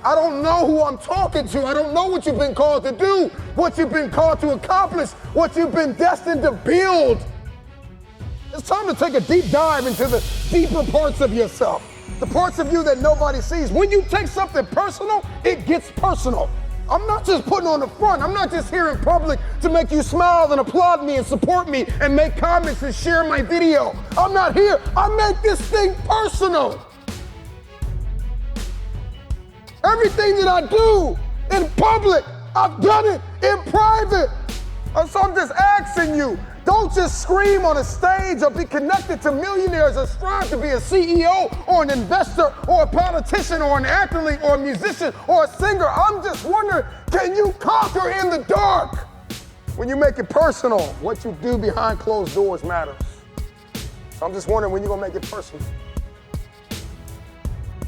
I don't know who I'm talking to. I don't know what you've been called to do, what you've been called to accomplish, what you've been destined to build. It's time to take a deep dive into the deeper parts of yourself, the parts of you that nobody sees. When you take something personal, it gets personal. I'm not just putting on the front. I'm not just here in public to make you smile and applaud me and support me and make comments and share my video. I'm not here. I make this thing personal. Everything that I do in public, I've done it in private. So I'm just asking you, don't just scream on a stage or be connected to millionaires or strive to be a CEO or an investor or a politician or an athlete or a musician or a singer. I'm just wondering, can you conquer in the dark? When you make it personal, what you do behind closed doors matters. So I'm just wondering when you're gonna make it personal.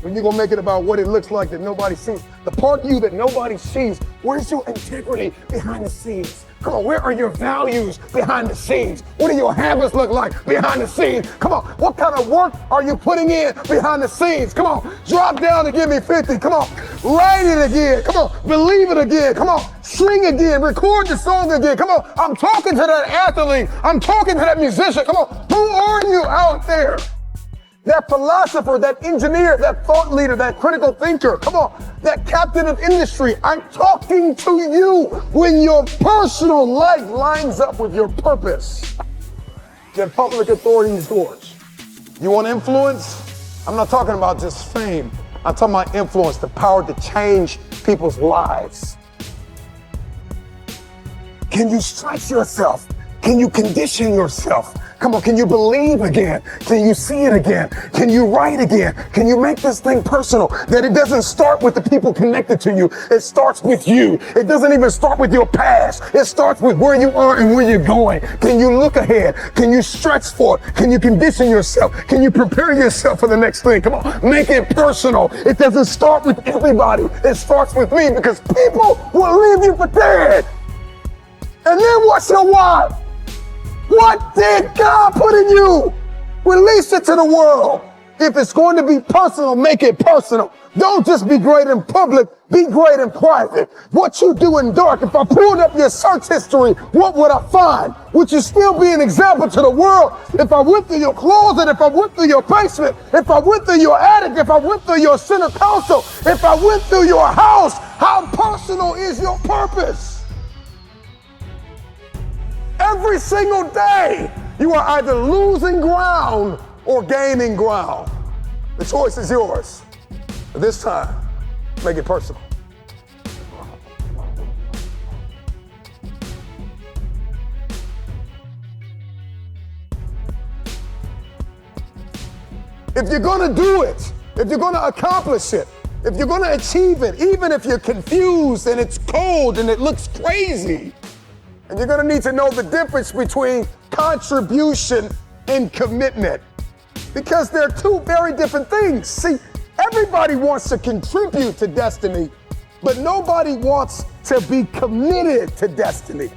When you're gonna make it about what it looks like that nobody sees. The part of you that nobody sees, where's your integrity behind the scenes? Come on, where are your values behind the scenes? What do your habits look like behind the scenes? Come on, what kind of work are you putting in behind the scenes? Come on, drop down and give me 50. Come on, write it again. Come on, believe it again. Come on, sing again, record the song again. Come on, I'm talking to that athlete. I'm talking to that musician. Come on, who are you out there? That philosopher, that engineer, that thought leader, that critical thinker, come on, that captain of industry, I'm talking to you. When your personal life lines up with your purpose, then public authority is yours. You want influence? I'm not talking about just fame. I'm talking about influence, the power to change people's lives. Can you stretch yourself? Can you condition yourself? Come on, can you believe again? Can you see it again? Can you write again? Can you make this thing personal? That it doesn't start with the people connected to you. It starts with you. It doesn't even start with your past. It starts with where you are and where you're going. Can you look ahead? Can you stretch for it? Can you condition yourself? Can you prepare yourself for the next thing? Come on, make it personal. It doesn't start with everybody. It starts with me because people will leave you for dead. And then what's your why? What did God put in you? Release it to the world. If it's going to be personal, make it personal. Don't just be great in public, be great in private. What you do in dark, if I pulled up your search history, what would I find? Would you still be an example to the world? If I went through your closet, if I went through your basement, if I went through your attic, if I went through your center console, if I went through your house, how personal is your purpose? Every single day, you are either losing ground or gaining ground. The choice is yours. But this time, make it personal. If you're gonna do it, if you're gonna accomplish it, if you're gonna achieve it, even if you're confused and it's cold and it looks crazy, and you're gonna need to know the difference between contribution and commitment, because they're two very different things. See, everybody wants to contribute to destiny, but nobody wants to be committed to destiny.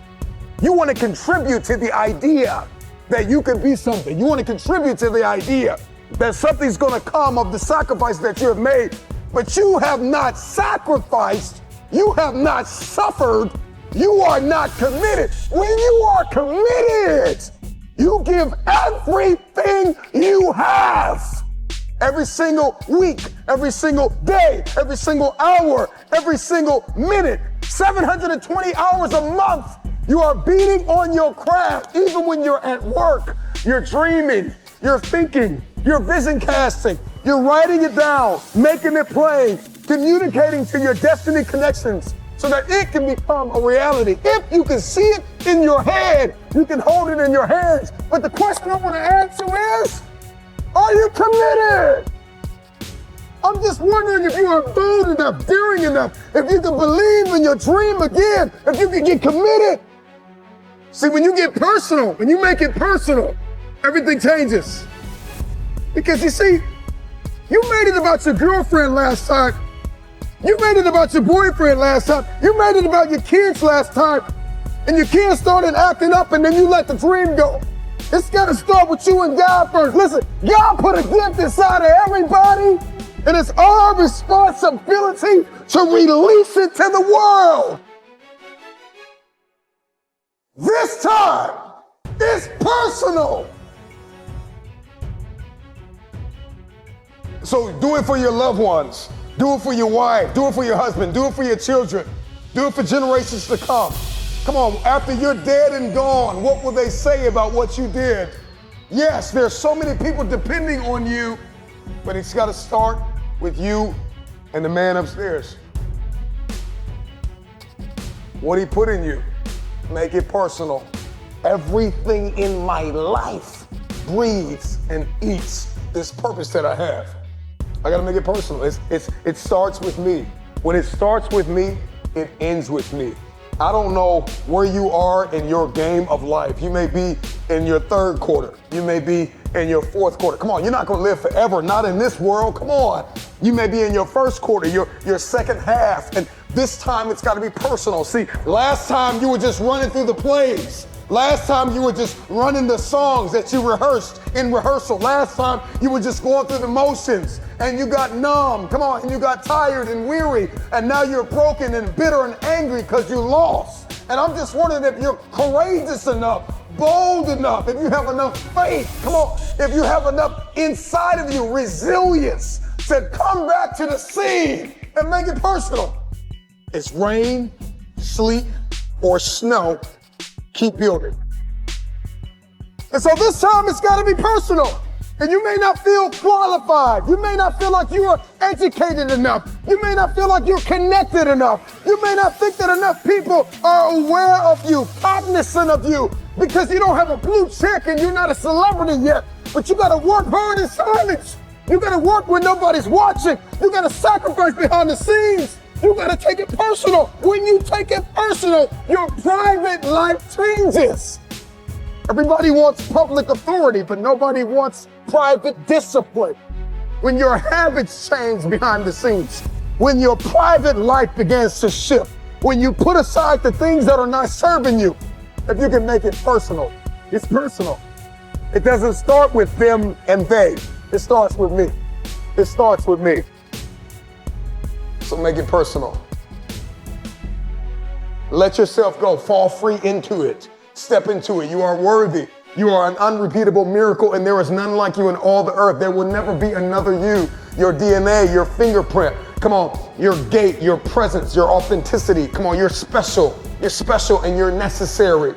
You wanna contribute to the idea that you can be something. You wanna contribute to the idea that something's gonna come of the sacrifice that you have made, but you have not sacrificed, you have not suffered, you are not committed. When you are committed, you give everything you have. Every single week, every single day, every single hour, every single minute, 720 hours a month, you are beating on your craft. Even when you're at work, you're dreaming, you're thinking, you're vision casting, you're writing it down, making it plain, communicating to your destiny connections, so that it can become a reality. If you can see it in your head, you can hold it in your hands. But the question I want to answer is, are you committed? I'm just wondering if you are bold enough, daring enough, if you can believe in your dream again, if you can get committed. See, when you get personal, when you make it personal, everything changes. Because you see, you made it about your girlfriend last time. You made it about your boyfriend last time. You made it about your kids last time. And your kids started acting up and then you let the dream go. It's gotta start with you and God first. Listen, God put a gift inside of everybody. And it's our responsibility to release it to the world. This time is personal. So do it for your loved ones. Do it for your wife. Do it for your husband. Do it for your children. Do it for generations to come. Come on, after you're dead and gone, what will they say about what you did? Yes, there's so many people depending on you, but it's got to start with you and the man upstairs. What he put in you, make it personal. Everything in my life breathes and eats this purpose that I have. I got to make it personal. It starts with me. When it starts with me, it ends with me. I don't know where you are in your game of life. You may be in your third quarter. You may be in your fourth quarter. Come on, you're not going to live forever, not in this world. Come on. You may be in your first quarter, your second half, and this time it's got to be personal. See, last time you were just running through the plays. Last time you were just running the songs that you rehearsed in rehearsal. Last time you were just going through the motions and you got numb. Come on, and you got tired and weary, and now you're broken and bitter and angry because you lost. And I'm just wondering if you're courageous enough, bold enough, if you have enough faith, come on, if you have enough inside of you, resilience to come back to the scene and make it personal. It's rain, sleet, or snow. Keep building. And so this time it's got to be personal. And you may not feel qualified. You may not feel like you are educated enough. You may not feel like you're connected enough. You may not think that enough people are aware of you, cognizant of you, because you don't have a blue check and you're not a celebrity yet. But you got to work hard in silence. You got to work when nobody's watching. You got to sacrifice behind the scenes. You gotta take it personal. When you take it personal, your private life changes. Everybody wants public authority, but nobody wants private discipline. When your habits change behind the scenes, when your private life begins to shift, when you put aside the things that are not serving you, if you can make it personal, it's personal. It doesn't start with them and they. It starts with me. It starts with me. So make it personal. Let yourself go. Fall free into it. Step into it. You are worthy. You are an unrepeatable miracle, and there is none like you in all the earth. There will never be another you. Your DNA, your fingerprint. Come on. Your gait, your presence, your authenticity. Come on. You're special. You're special and you're necessary.